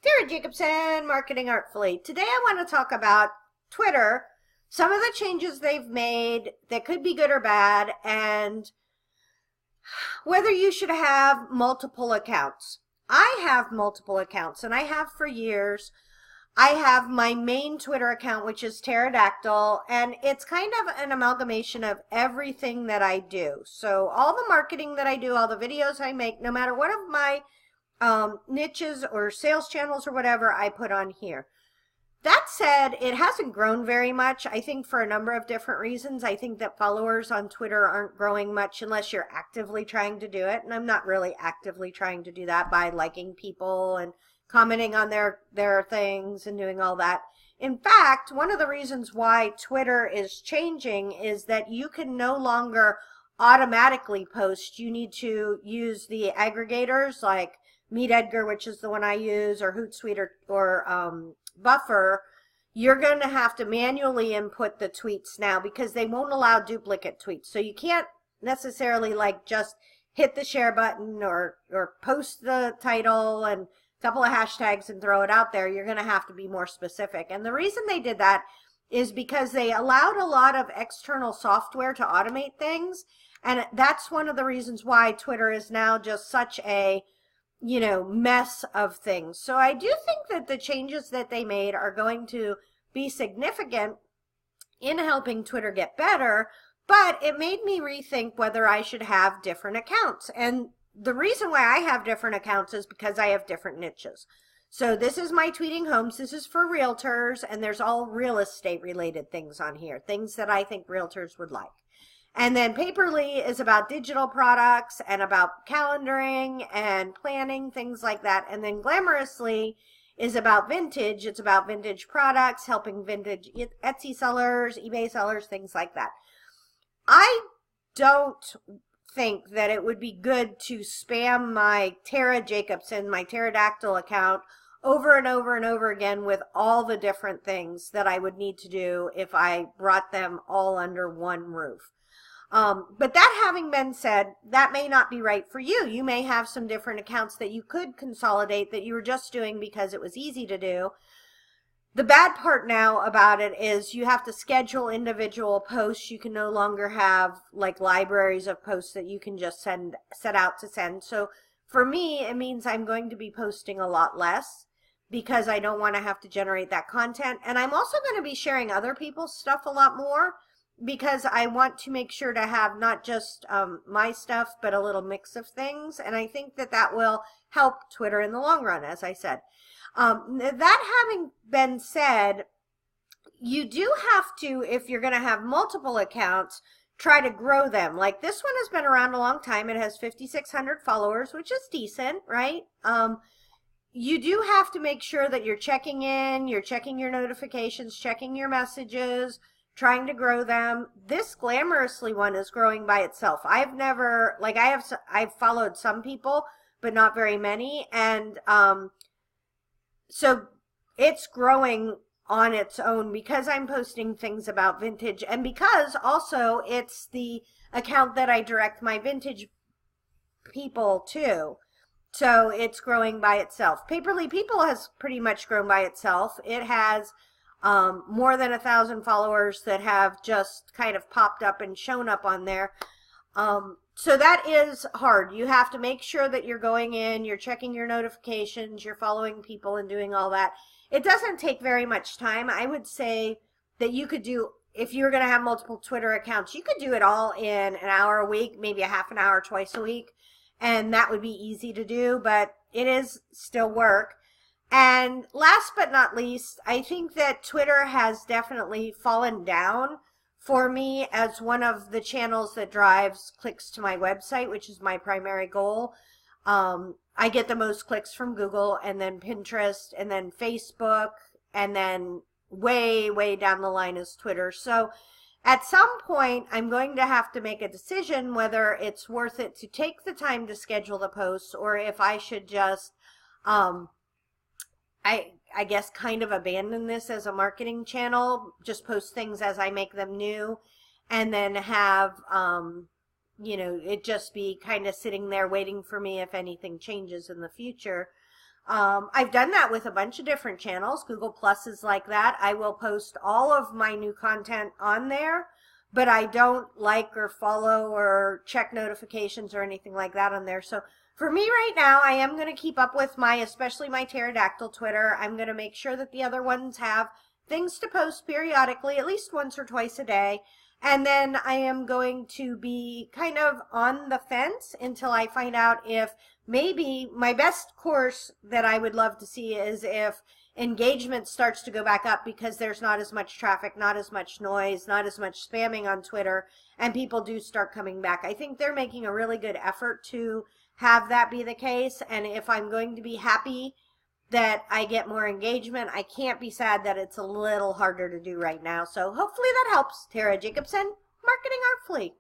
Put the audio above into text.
Tara Jacobson, Marketing Artfully. Today I want to talk about Twitter, some of the changes they've made that could be good or bad, and whether you should have multiple accounts. I have multiple accounts, and I have for years. I have my main Twitter account, which is Pterodactyl, and it's kind of an amalgamation of everything that I do. So all the marketing that I do, all the videos I make, no matter what of my niches or sales channels or whatever, I put on here. That said, it hasn't grown very much, I think, for a number of different reasons. I think that followers on Twitter aren't growing much unless you're actively trying to do it, and I'm not really actively trying to do that by liking people and commenting on their things and doing all that. In fact, one of the reasons why Twitter is changing is that you can no longer automatically post. You need to use the aggregators like Meet Edgar, which is the one I use, or Hootsuite or Buffer. You're going to have to manually input the tweets now because they won't allow duplicate tweets. So you can't necessarily like just hit the share button or post the title and a couple of hashtags and throw it out there. You're going to have to be more specific. And the reason they did that is because they allowed a lot of external software to automate things. And that's one of the reasons why Twitter is now just such a mess of things. So I do think that the changes that they made are going to be significant in helping Twitter get better, but it made me rethink whether I should have different accounts. And the reason why I have different accounts is because I have different niches. So this is my Tweeting Homes. This is for realtors, and there's all real estate related things on here, things that I think realtors would like. And then Paperly is about digital products and about calendaring and planning, things like that. And then Glamorously is about vintage. It's about vintage products, helping vintage Etsy sellers, eBay sellers, things like that. I don't think that it would be good to spam my Tara Jacobson, my Pterodactyl account over and over and over again with all the different things that I would need to do if I brought them all under one roof. But that having been said, that may not be right for you. You may have some different accounts that you could consolidate that you were just doing because it was easy to do. The bad part now about it is you have to schedule individual posts. You can no longer have like libraries of posts that you can just set out to send. So for me, it means I'm going to be posting a lot less because I don't want to have to generate that content. And I'm also going to be sharing other people's stuff a lot more, because I want to make sure to have not just my stuff, but a little mix of things. And I think that that will help Twitter in the long run, as I said. That having been said, you do have to, if you're going to have multiple accounts, try to grow them. Like this one has been around a long time. It has 5,600 followers, which is decent, right? You do have to make sure that you're checking in, you're checking your notifications, checking your messages, trying to grow them. This Glamorously one is growing by itself. I've never, like I've followed some people, but not very many. And so it's growing on its own because I'm posting things about vintage, and because also it's the account that I direct my vintage people to. So it's growing by itself. Paperly People has pretty much grown by itself. It has more than 1,000 followers that have just kind of popped up and shown up on there. So that is hard. You have to make sure that you're going in, you're checking your notifications, you're following people and doing all that. It doesn't take very much time. I would say that you could do, if you're going to have multiple Twitter accounts, you could do it all in an hour a week, maybe a half an hour twice a week. And that would be easy to do, but it is still work. And last but not least, I think that Twitter has definitely fallen down for me as one of the channels that drives clicks to my website, which is my primary goal. I get the most clicks from Google, and then Pinterest, and then Facebook, and then way, way down the line is Twitter. So at some point, I'm going to have to make a decision whether it's worth it to take the time to schedule the posts, or if I should just I guess kind of abandon this as a marketing channel, just post things as I make them new, and then have, it just be kind of sitting there waiting for me if anything changes in the future. I've done that with a bunch of different channels. Google Plus is like that. I will post all of my new content on there, but I don't like or follow or check notifications or anything like that on there. So for me right now, I am going to keep up with especially my pterodactyl Twitter. I'm going to make sure that the other ones have things to post periodically, at least once or twice a day. And then I am going to be kind of on the fence until I find out if maybe my best course that I would love to see is if engagement starts to go back up because there's not as much traffic, not as much noise, not as much spamming on Twitter, and people do start coming back. I think they're making a really good effort to have that be the case. And if I'm going to be happy that I get more engagement, I can't be sad that it's a little harder to do right now. So hopefully that helps. Tara Jacobson, Marketing Artfully.